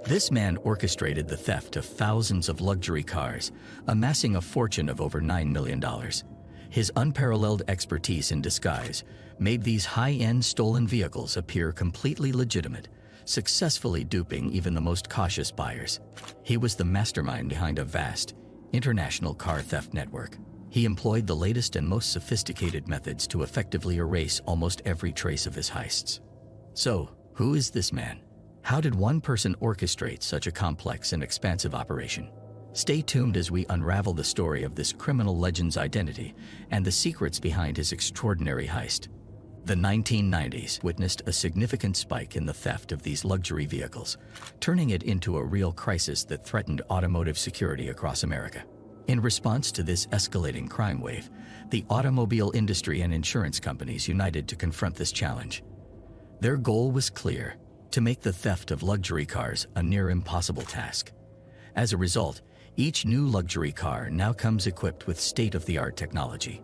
This man orchestrated the theft of thousands of luxury cars, amassing a fortune of over $9 million. His unparalleled expertise in disguise made these high-end stolen vehicles appear completely legitimate, successfully duping even the most cautious buyers. He was the mastermind behind a vast, international car theft network. He employed the latest and most sophisticated methods to effectively erase almost every trace of his heists. So, who is this man? How did one person orchestrate such a complex and expansive operation? Stay tuned as we unravel the story of this criminal legend's identity and the secrets behind his extraordinary heist. The 1990s witnessed a significant spike in the theft of these luxury vehicles, turning it into a real crisis that threatened automotive security across America. In response to this escalating crime wave, the automobile industry and insurance companies united to confront this challenge. Their goal was clear: to make the theft of luxury cars a near impossible task. As a result, each new luxury car now comes equipped with state-of-the-art technology: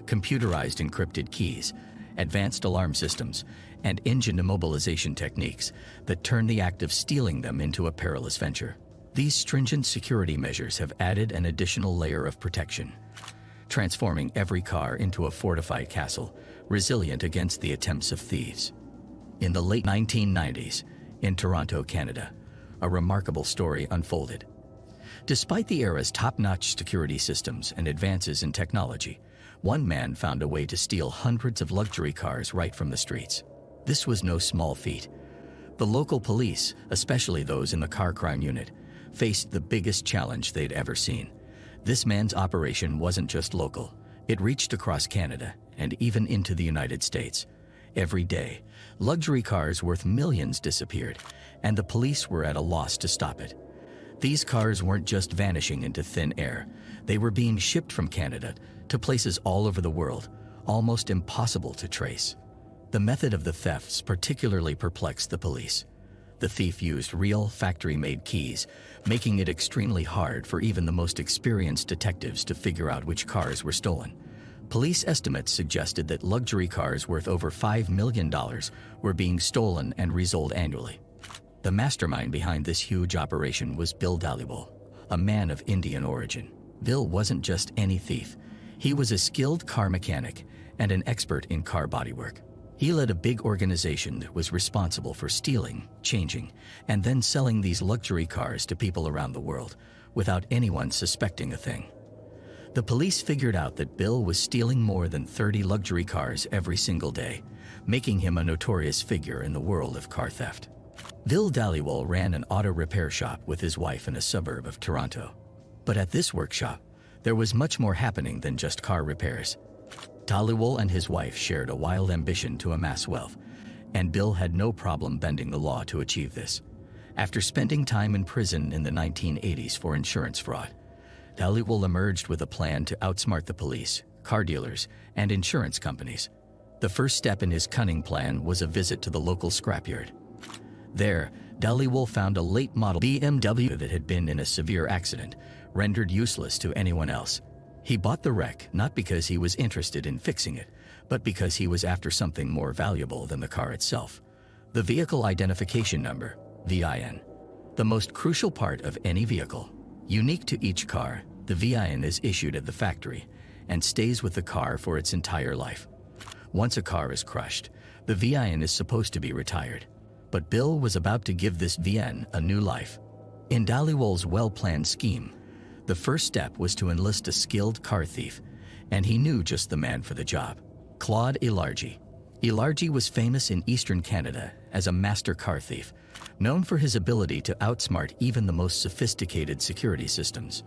computerized encrypted keys, advanced alarm systems, and engine immobilization techniques that turn the act of stealing them into a perilous venture. These stringent security measures have added an additional layer of protection, transforming every car into a fortified castle, resilient against the attempts of thieves. In the late 1990s, in Toronto, Canada, a remarkable story unfolded. Despite the era's top-notch security systems and advances in technology, one man found a way to steal hundreds of luxury cars right from the streets. This was no small feat. The local police, especially those in the car crime unit, faced the biggest challenge they'd ever seen. This man's operation wasn't just local. It reached across Canada and even into the United States. Every day, luxury cars worth millions disappeared, and the police were at a loss to stop it. These cars weren't just vanishing into thin air. They were being shipped from Canada to places all over the world, almost impossible to trace. The method of the thefts particularly perplexed the police. The thief used real, factory-made keys, making it extremely hard for even the most experienced detectives to figure out which cars were stolen. Police estimates suggested that luxury cars worth over $5 million were being stolen and resold annually. The mastermind behind this huge operation was Bill Dhaliwal, a man of Indian origin. Bill wasn't just any thief. He was a skilled car mechanic and an expert in car bodywork. He led a big organization that was responsible for stealing, changing, and then selling these luxury cars to people around the world without anyone suspecting a thing. The police figured out that Bill was stealing more than 30 luxury cars every single day, making him a notorious figure in the world of car theft. Bill Dhaliwal ran an auto repair shop with his wife in a suburb of Toronto. But at this workshop, there was much more happening than just car repairs. Dhaliwal and his wife shared a wild ambition to amass wealth, and Bill had no problem bending the law to achieve this. After spending time in prison in the 1980s for insurance fraud, Dhaliwal emerged with a plan to outsmart the police, car dealers, and insurance companies. The first step in his cunning plan was a visit to the local scrapyard. There, Dhaliwal found a late-model BMW that had been in a severe accident, rendered useless to anyone else. He bought the wreck not because he was interested in fixing it, but because he was after something more valuable than the car itself: the vehicle identification number, VIN. The most crucial part of any vehicle. Unique to each car, the VIN is issued at the factory and stays with the car for its entire life. Once a car is crushed, the VIN is supposed to be retired. But Bill was about to give this VIN a new life. In Dhaliwal's well-planned scheme, the first step was to enlist a skilled car thief, and he knew just the man for the job: Claude Ilargi. Ilargi was famous in eastern Canada as a master car thief, known for his ability to outsmart even the most sophisticated security systems.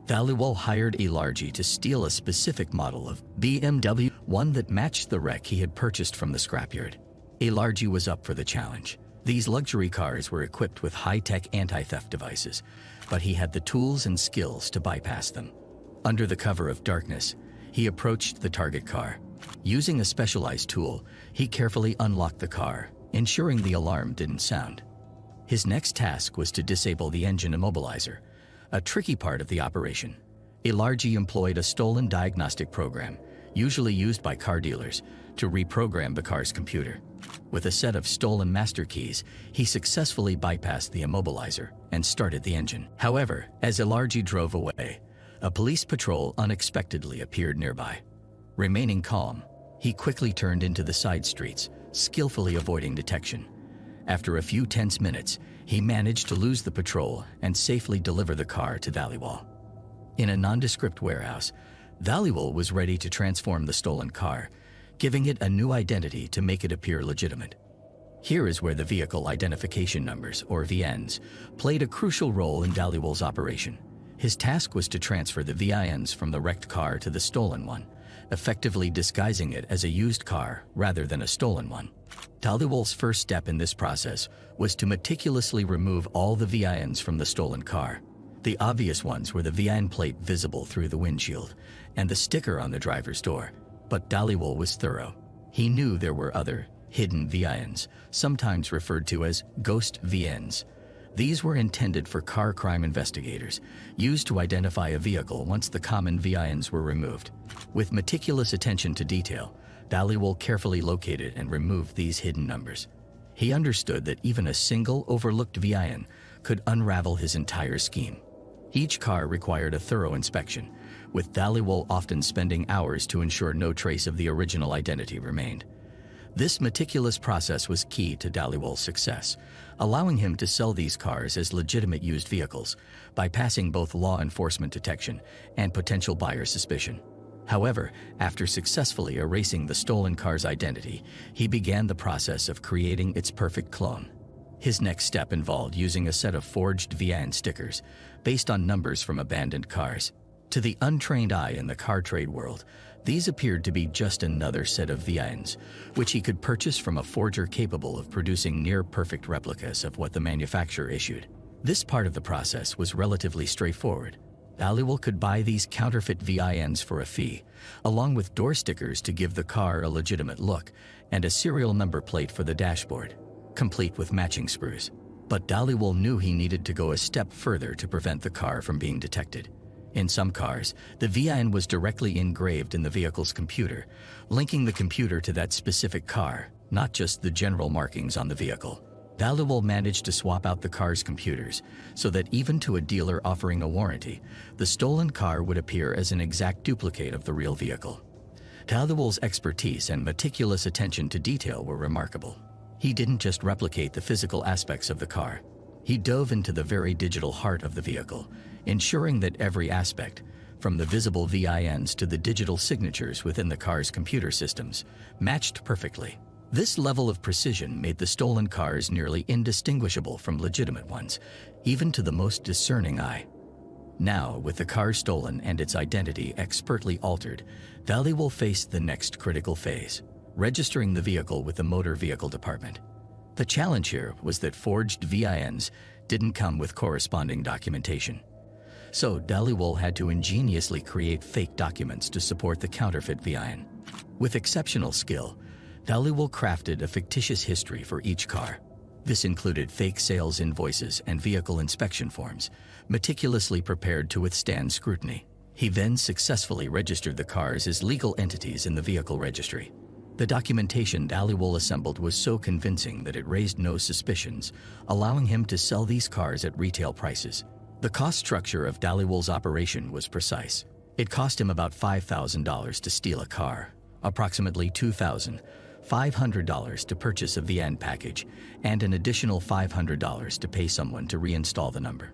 Dhaliwal hired Ilargi to steal a specific model of BMW, one that matched the wreck he had purchased from the scrapyard. Ilargi was up for the challenge. These luxury cars were equipped with high-tech anti-theft devices, but he had the tools and skills to bypass them. Under the cover of darkness, he approached the target car. Using a specialized tool, he carefully unlocked the car, ensuring the alarm didn't sound. His next task was to disable the engine immobilizer, a tricky part of the operation. Ilargi employed a stolen diagnostic program, usually used by car dealers, to reprogram the car's computer. With a set of stolen master keys, he successfully bypassed the immobilizer and started the engine. However, as Elargi drove away, a police patrol unexpectedly appeared nearby. Remaining calm, he quickly turned into the side streets, skillfully avoiding detection. After a few tense minutes, he managed to lose the patrol and safely deliver the car to Dhaliwal. In a nondescript warehouse, Dhaliwal was ready to transform the stolen car, giving it a new identity to make it appear legitimate. Here is where the vehicle identification numbers, or VINs, played a crucial role in Dhaliwal's operation. His task was to transfer the VINs from the wrecked car to the stolen one, effectively disguising it as a used car rather than a stolen one. Dhaliwal's first step in this process was to meticulously remove all the VINs from the stolen car. The obvious ones were the VIN plate visible through the windshield and the sticker on the driver's door. But Dhaliwal was thorough. He knew there were other, hidden VINs, sometimes referred to as ghost VINs. These were intended for car crime investigators, used to identify a vehicle once the common VINs were removed. With meticulous attention to detail, Dhaliwal carefully located and removed these hidden numbers. He understood that even a single overlooked VIN could unravel his entire scheme. Each car required a thorough inspection, with Dhaliwal often spending hours to ensure no trace of the original identity remained. This meticulous process was key to Dhaliwal's success, allowing him to sell these cars as legitimate used vehicles, bypassing both law enforcement detection and potential buyer suspicion. However, after successfully erasing the stolen car's identity, he began the process of creating its perfect clone. His next step involved using a set of forged VIN stickers based on numbers from abandoned cars. To the untrained eye in the car trade world, these appeared to be just another set of VINs, which he could purchase from a forger capable of producing near-perfect replicas of what the manufacturer issued. This part of the process was relatively straightforward. Dhaliwal could buy these counterfeit VINs for a fee, along with door stickers to give the car a legitimate look and a serial number plate for the dashboard, complete with matching sprues. But Dhaliwal knew he needed to go a step further to prevent the car from being detected. In some cars, the VIN was directly engraved in the vehicle's computer, linking the computer to that specific car, not just the general markings on the vehicle. Dhaliwal managed to swap out the car's computers so that even to a dealer offering a warranty, the stolen car would appear as an exact duplicate of the real vehicle. Dhaliwal's expertise and meticulous attention to detail were remarkable. He didn't just replicate the physical aspects of the car. He dove into the very digital heart of the vehicle, ensuring that every aspect, from the visible VINs to the digital signatures within the car's computer systems, matched perfectly. This level of precision made the stolen cars nearly indistinguishable from legitimate ones, even to the most discerning eye. Now, with the car stolen and its identity expertly altered, Dhaliwal faced the next critical phase: registering the vehicle with the motor vehicle department. The challenge here was that forged VINs didn't come with corresponding documentation. So Dhaliwal had to ingeniously create fake documents to support the counterfeit VIN. With exceptional skill, Dhaliwal crafted a fictitious history for each car. This included fake sales invoices and vehicle inspection forms, meticulously prepared to withstand scrutiny. He then successfully registered the cars as legal entities in the vehicle registry. The documentation Dhaliwal assembled was so convincing that it raised no suspicions, allowing him to sell these cars at retail prices. The cost structure of Dhaliwal's operation was precise. It cost him about $5,000 to steal a car, approximately $2,500 to purchase a VN package, and an additional $500 to pay someone to reinstall the number.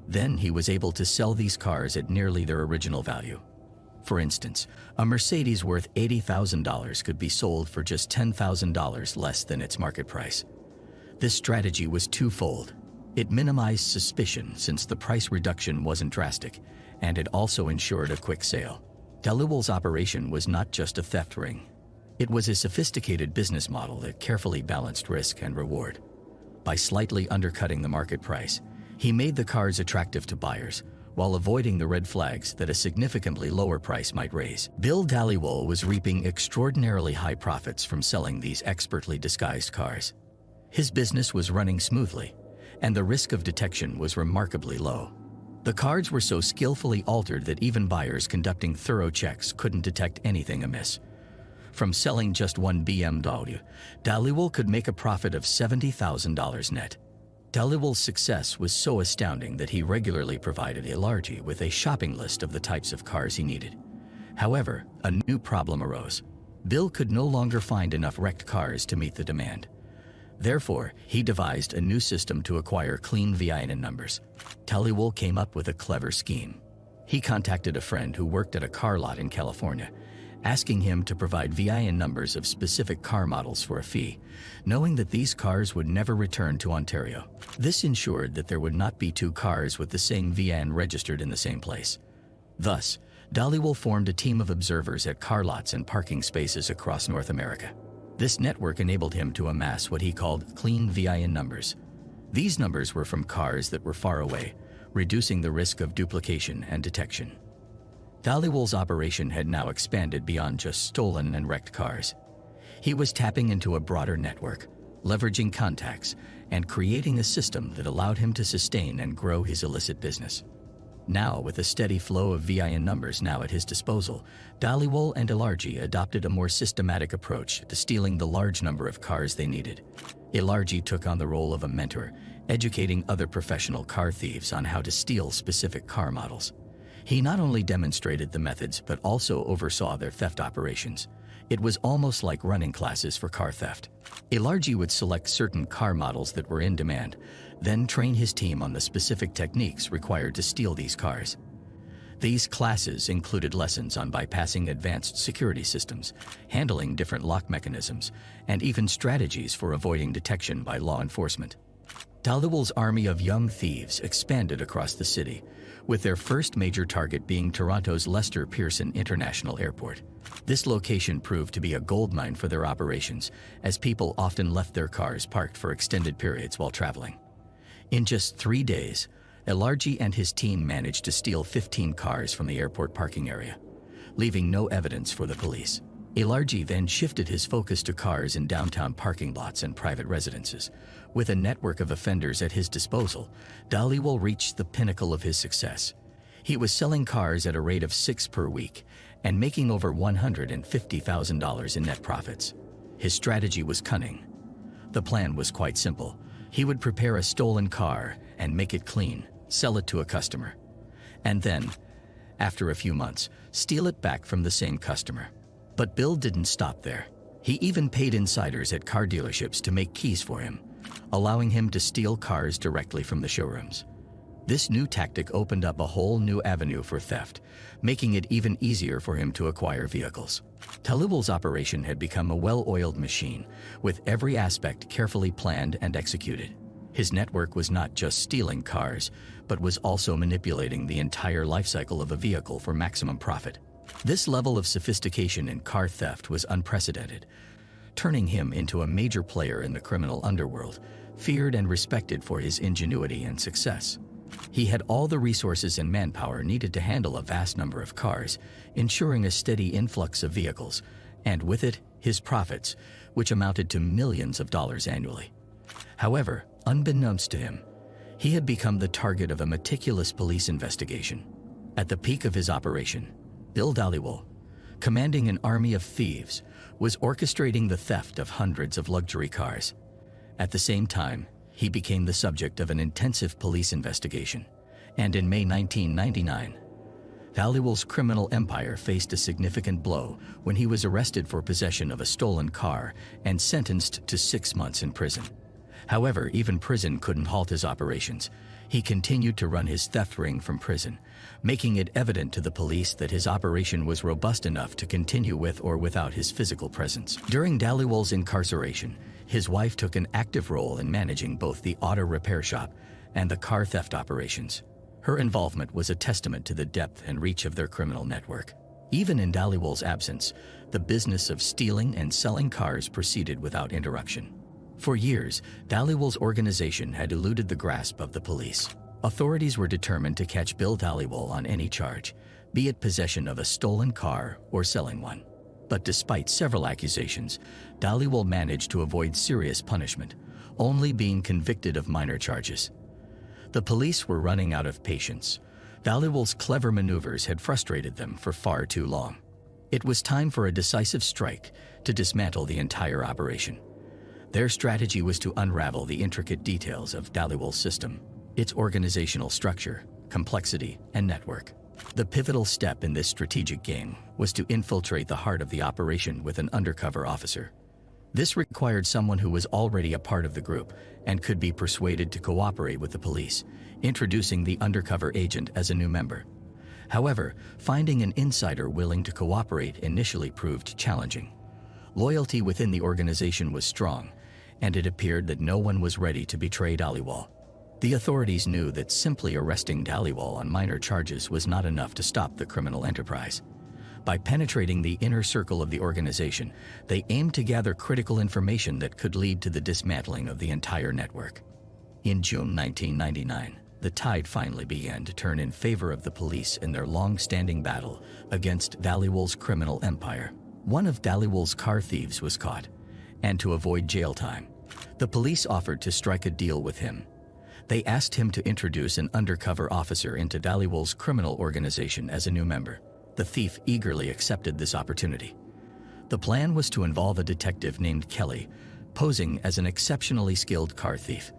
Then he was able to sell these cars at nearly their original value. For instance, a Mercedes worth $80,000 could be sold for just $10,000 less than its market price. This strategy was twofold. It minimized suspicion since the price reduction wasn't drastic, and it also ensured a quick sale. Dhaliwal's operation was not just a theft ring. It was a sophisticated business model that carefully balanced risk and reward. By slightly undercutting the market price, he made the cars attractive to buyers, while avoiding the red flags that a significantly lower price might raise. Bill Dhaliwal was reaping extraordinarily high profits from selling these expertly disguised cars. His business was running smoothly, and the risk of detection was remarkably low. The cars were so skillfully altered that even buyers conducting thorough checks couldn't detect anything amiss. From selling just one BMW, Dhaliwal could make a profit of $70,000 net. Dhaliwal's success was so astounding that he regularly provided Ilarji with a shopping list of the types of cars he needed. However, a new problem arose. Bill could no longer find enough wrecked cars to meet the demand. Therefore, he devised a new system to acquire clean VIN numbers. Dhaliwal came up with a clever scheme. He contacted a friend who worked at a car lot in California, asking him to provide VIN numbers of specific car models for a fee, knowing that these cars would never return to Ontario. This ensured that there would not be two cars with the same VIN registered in the same place. Thus, Dhaliwal formed a team of observers at car lots and parking spaces across North America. This network enabled him to amass what he called clean VIN numbers. These numbers were from cars that were far away, reducing the risk of duplication and detection. Dhaliwal's operation had now expanded beyond just stolen and wrecked cars. He was tapping into a broader network, leveraging contacts, and creating a system that allowed him to sustain and grow his illicit business. Now, with a steady flow of VIN numbers now at his disposal, Dhaliwal and Ilarji adopted a more systematic approach to stealing the large number of cars they needed. Ilarji took on the role of a mentor, educating other professional car thieves on how to steal specific car models. He not only demonstrated the methods but also oversaw their theft operations. It was almost like running classes for car theft. Ilarji would select certain car models that were in demand, then train his team on the specific techniques required to steal these cars. These classes included lessons on bypassing advanced security systems, handling different lock mechanisms, and even strategies for avoiding detection by law enforcement. Dhaliwal's army of young thieves expanded across the city, with their first major target being Toronto's Lester Pearson International Airport. This location proved to be a goldmine for their operations, as people often left their cars parked for extended periods while traveling. In just 3 days, Ilarji and his team managed to steal 15 cars from the airport parking area, leaving no evidence for the police. Ilarji then shifted his focus to cars in downtown parking lots and private residences. With a network of offenders at his disposal, Dhaliwal reached the pinnacle of his success. He was selling cars at a rate of 6 per week and making over $150,000 in net profits. His strategy was cunning. The plan was quite simple. He would prepare a stolen car and make it clean, sell it to a customer, and then, after a few months, steal it back from the same customer. But Bill didn't stop there. He even paid insiders at car dealerships to make keys for him, allowing him to steal cars directly from the showrooms. This new tactic opened up a whole new avenue for theft, making it even easier for him to acquire vehicles. Dhaliwal's operation had become a well-oiled machine, with every aspect carefully planned and executed. His network was not just stealing cars, but was also manipulating the entire lifecycle of a vehicle for maximum profit. This level of sophistication in car theft was unprecedented, turning him into a major player in the criminal underworld, feared and respected for his ingenuity and success. He had all the resources and manpower needed to handle a vast number of cars, ensuring a steady influx of vehicles, and with it, his profits, which amounted to millions of dollars annually. However, unbeknownst to him, he had become the target of a meticulous police investigation. At the peak of his operation, Bill Dhaliwal, commanding an army of thieves, was orchestrating the theft of hundreds of luxury cars. At the same time, he became the subject of an intensive police investigation, and in May 1999, Dhaliwal's criminal empire faced a significant blow when he was arrested for possession of a stolen car and sentenced to 6 months in prison. However, even prison couldn't halt his operations. He continued to run his theft ring from prison, making it evident to the police that his operation was robust enough to continue with or without his physical presence. During Dhaliwal's incarceration, his wife took an active role in managing both the auto repair shop and the car theft operations. Her involvement was a testament to the depth and reach of their criminal network. Even in Dhaliwal's absence, the business of stealing and selling cars proceeded without interruption. For years, Dhaliwal's organization had eluded the grasp of the police. Authorities were determined to catch Bill Dhaliwal on any charge, be it possession of a stolen car or selling one. But despite several accusations, Dhaliwal managed to avoid serious punishment, only being convicted of minor charges. The police were running out of patience. Dhaliwal's clever maneuvers had frustrated them for far too long. It was time for a decisive strike to dismantle the entire operation. Their strategy was to unravel the intricate details of Dhaliwal's system, its organizational structure, complexity, and network. The pivotal step in this strategic game was to infiltrate the heart of the operation with an undercover officer. This required someone who was already a part of the group and could be persuaded to cooperate with the police, introducing the undercover agent as a new member. However, finding an insider willing to cooperate initially proved challenging. Loyalty within the organization was strong, and it appeared that no one was ready to betray Dhaliwal. The authorities knew that simply arresting Dhaliwal on minor charges was not enough to stop the criminal enterprise. By penetrating the inner circle of the organization, they aimed to gather critical information that could lead to the dismantling of the entire network. In June 1999, the tide finally began to turn in favor of the police in their long-standing battle against Dhaliwal's criminal empire. One of Dhaliwal's car thieves was caught, and to avoid jail time, the police offered to strike a deal with him. They asked him to introduce an undercover officer into Dhaliwal's criminal organization as a new member. The thief eagerly accepted this opportunity. The plan was to involve a detective named Kelly, posing as an exceptionally skilled car thief.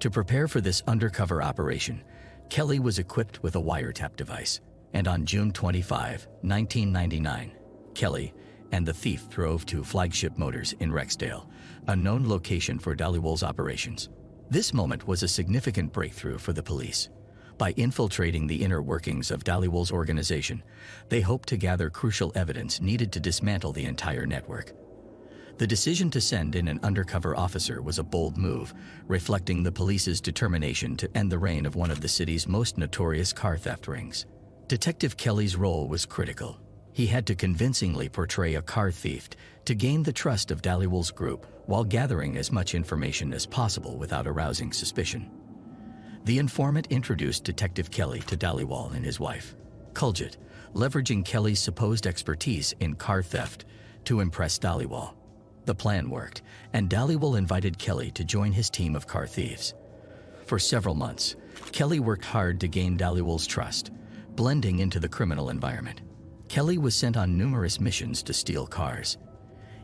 To prepare for this undercover operation, Kelly was equipped with a wiretap device, and on June 25, 1999, Kelly and the thief drove to Flagship Motors in Rexdale, a known location for Dhaliwal's operations. This moment was a significant breakthrough for the police. By infiltrating the inner workings of Dhaliwal's organization, they hoped to gather crucial evidence needed to dismantle the entire network. The decision to send in an undercover officer was a bold move, reflecting the police's determination to end the reign of one of the city's most notorious car theft rings. Detective Kelly's role was critical. He had to convincingly portray a car thief to gain the trust of Dhaliwal's group while gathering as much information as possible without arousing suspicion. The informant introduced Detective Kelly to Dhaliwal and his wife, Kuljit, leveraging Kelly's supposed expertise in car theft to impress Dhaliwal. The plan worked, and Dhaliwal invited Kelly to join his team of car thieves. For several months, Kelly worked hard to gain Dhaliwal's trust, blending into the criminal environment. Kelly was sent on numerous missions to steal cars.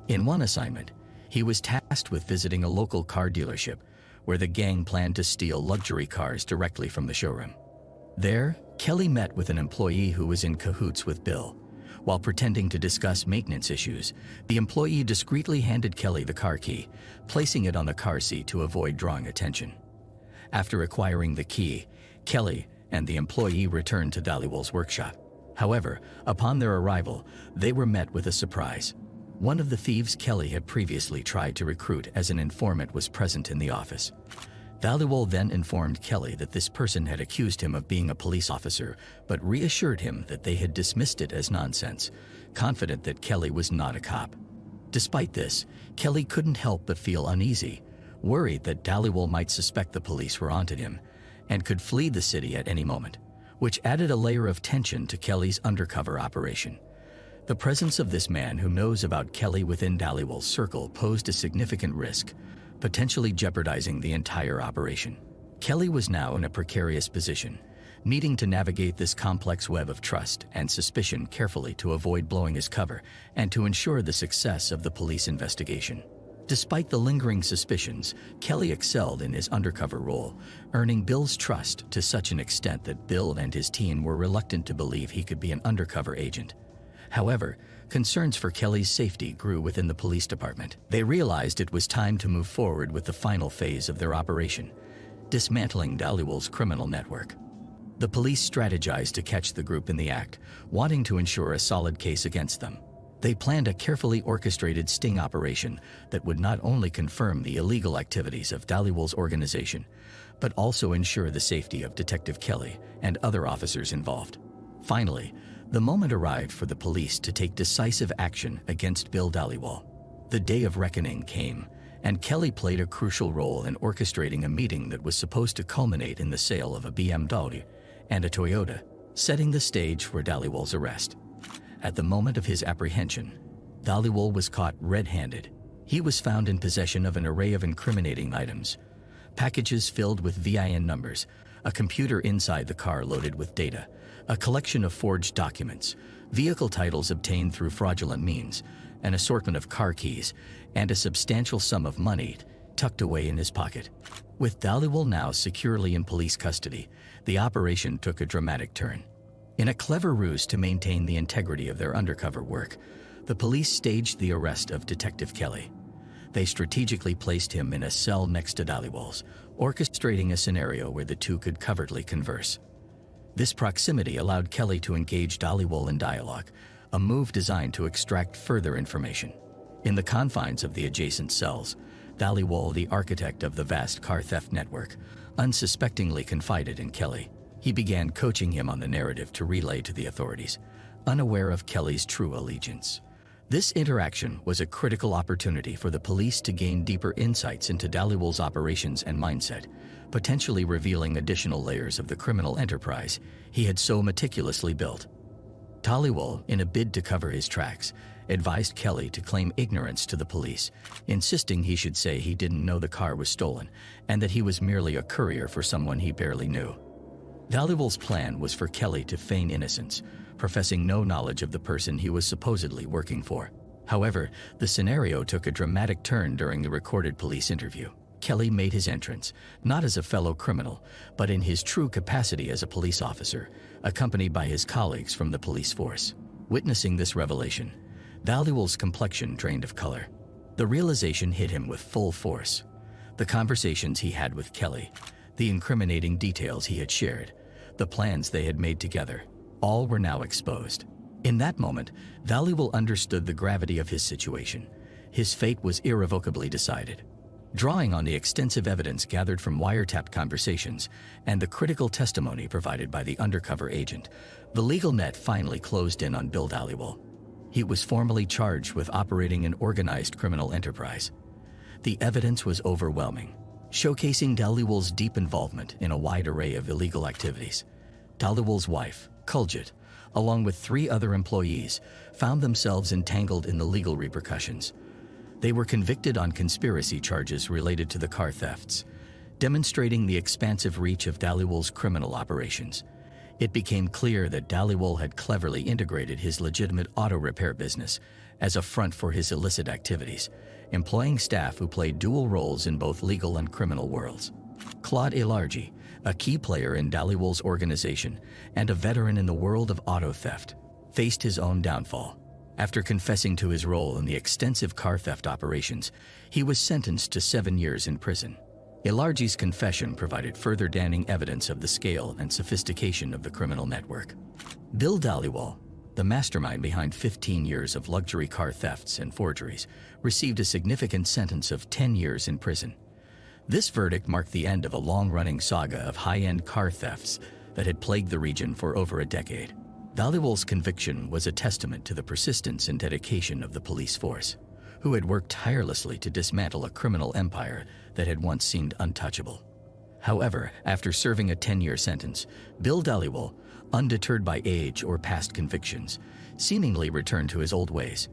In one assignment, he was tasked with visiting a local car dealership where the gang planned to steal luxury cars directly from the showroom. There, Kelly met with an employee who was in cahoots with Bill. While pretending to discuss maintenance issues, the employee discreetly handed Kelly the car key, placing it on the car seat to avoid drawing attention. After acquiring the key, Kelly and the employee returned to Dhaliwal's workshop. However, upon their arrival, they were met with a surprise. One of the thieves Kelly had previously tried to recruit as an informant was present in the office. Dhaliwal then informed Kelly that this person had accused him of being a police officer, but reassured him that they had dismissed it as nonsense, confident that Kelly was not a cop. Despite this, Kelly couldn't help but feel uneasy, worried that Dhaliwal might suspect the police were onto him and could flee the city at any moment, which added a layer of tension to Kelly's undercover operation. The presence of this man who knows about Kelly within Dhaliwal's circle posed a significant risk, potentially jeopardizing the entire operation. Kelly was now in a precarious position, needing to navigate this complex web of trust and suspicion carefully to avoid blowing his cover and to ensure the success of the police investigation. Despite the lingering suspicions, Kelly excelled in his undercover role, earning Bill's trust to such an extent that Bill and his team were reluctant to believe he could be an undercover agent. However, concerns for Kelly's safety grew within the police department. They realized it was time to move forward with the final phase of their operation, dismantling Dhaliwal's criminal network. The police strategized to catch the group in the act, wanting to ensure a solid case against them. They planned a carefully orchestrated sting operation that would not only confirm the illegal activities of Dhaliwal's organization, but also ensure the safety of Detective Kelly and other officers involved. Finally, the moment arrived for the police to take decisive action against Bill Dhaliwal. The day of reckoning came, and Kelly played a crucial role in orchestrating a meeting that was supposed to culminate in the sale of a BMW and a Toyota, setting the stage for Dhaliwal's arrest. At the moment of his apprehension, Dhaliwal was caught red-handed. He was found in possession of an array of incriminating items, packages filled with VIN numbers, a computer inside the car loaded with data, a collection of forged documents, vehicle titles obtained through fraudulent means, an assortment of car keys, and a substantial sum of money tucked away in his pocket. With Dhaliwal now securely in police custody, the operation took a dramatic turn. In a clever ruse to maintain the integrity of their undercover work, the police staged the arrest of Detective Kelly. They strategically placed him in a cell next to Dhaliwal's, orchestrating a scenario where the two could covertly converse. This proximity allowed Kelly to engage Dhaliwal in dialogue, a move designed to extract further information. In the confines of the adjacent cells, Dhaliwal, the architect of the vast car theft network, unsuspectingly confided in Kelly. He began coaching him on the narrative to relay to the authorities, unaware of Kelly's true allegiance. This interaction was a critical opportunity for the police to gain deeper insights into Dhaliwal's operations and mindset, potentially revealing additional layers of the criminal enterprise he had so meticulously built. Dhaliwal, in a bid to cover his tracks, advised Kelly to claim ignorance to the police, insisting he should say he didn't know the car was stolen and that he was merely a courier for someone he barely knew. Dhaliwal's plan was for Kelly to feign innocence, professing no knowledge of the person he was supposedly working for. However, the scenario took a dramatic turn during the recorded police interview. Kelly made his entrance, not as a fellow criminal, but in his true capacity as a police officer, accompanied by his colleagues from the police force. Witnessing this revelation, Dhaliwal's complexion drained of color. The realization hit him with full force. The conversations he had with Kelly, the incriminating details he had shared, the plans they had made together, all were now exposed. In that moment, Dhaliwal understood the gravity of his situation. His fate was irrevocably decided. Drawing on the extensive evidence gathered from wiretapped conversations and the critical testimony provided by the undercover agent, the legal net finally closed in on Bill Dhaliwal. He was formally charged with operating an organized criminal enterprise. The evidence was overwhelming, showcasing Dhaliwal's deep involvement in a wide array of illegal activities. Dhaliwal's wife, Kuljit, along with 3 other employees, found themselves entangled in the legal repercussions. They were convicted on conspiracy charges related to the car thefts, demonstrating the expansive reach of Dhaliwal's criminal operations. It became clear that Dhaliwal had cleverly integrated his legitimate auto repair business as a front for his illicit activities, employing staff who played dual roles in both legal and criminal worlds. Claude Elargi, a key player in Dhaliwal's organization and a veteran in the world of auto theft, faced his own downfall. After confessing to his role in the extensive car theft operations, he was sentenced to 7 years in prison. Elargi's confession provided further damning evidence of the scale and sophistication of the criminal network. Bill Dhaliwal, the mastermind behind 15 years of luxury car thefts and forgeries, received a significant sentence of 10 years in prison. This verdict marked the end of a long-running saga of high-end car thefts that had plagued the region for over a decade. Dhaliwal's conviction was a testament to the persistence and dedication of the police force, who had worked tirelessly to dismantle a criminal empire that had once seemed untouchable. However, after serving a 10-year sentence, Bill Dhaliwal, undeterred by age or past convictions, seemingly returned to his old ways.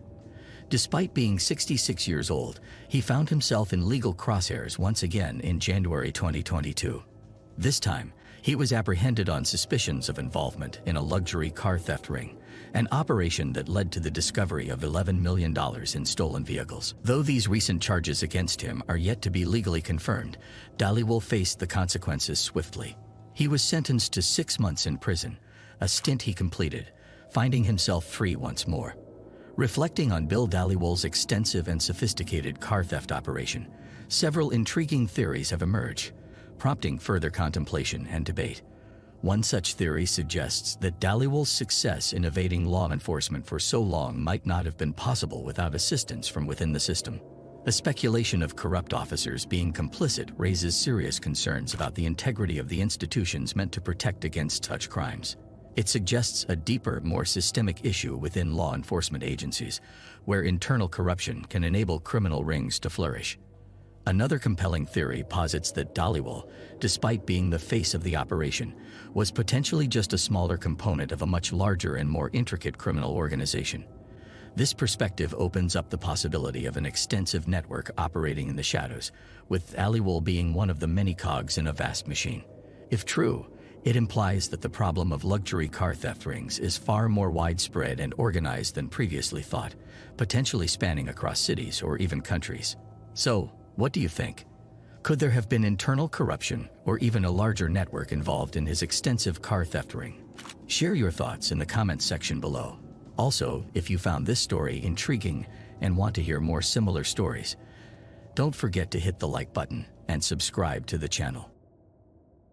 Despite being 66 years old, he found himself in legal crosshairs once again in January 2022. This time, he was apprehended on suspicions of involvement in a luxury car theft ring, an operation that led to the discovery of $11 million in stolen vehicles. Though these recent charges against him are yet to be legally confirmed, Dhaliwal faced the consequences swiftly. He was sentenced to 6 months in prison, a stint he completed, finding himself free once more. Reflecting on Bill Dhaliwal's extensive and sophisticated car theft operation, several intriguing theories have emerged, prompting further contemplation and debate. One such theory suggests that Dhaliwal's success in evading law enforcement for so long might not have been possible without assistance from within the system. The speculation of corrupt officers being complicit raises serious concerns about the integrity of the institutions meant to protect against such crimes. It suggests a deeper, more systemic issue within law enforcement agencies, where internal corruption can enable criminal rings to flourish. Another compelling theory posits that Dhaliwal, despite being the face of the operation, was potentially just a smaller component of a much larger and more intricate criminal organization. This perspective opens up the possibility of an extensive network operating in the shadows, with Dhaliwal being one of the many cogs in a vast machine. If true, It implies that the problem of luxury car theft rings is far more widespread and organized than previously thought, potentially spanning across cities or even countries. So, what do you think? Could there have been internal corruption or even a larger network involved in his extensive car theft ring? Share your thoughts in the comments section below. Also, if you found this story intriguing and want to hear more similar stories, don't forget to hit the like button and subscribe to the channel.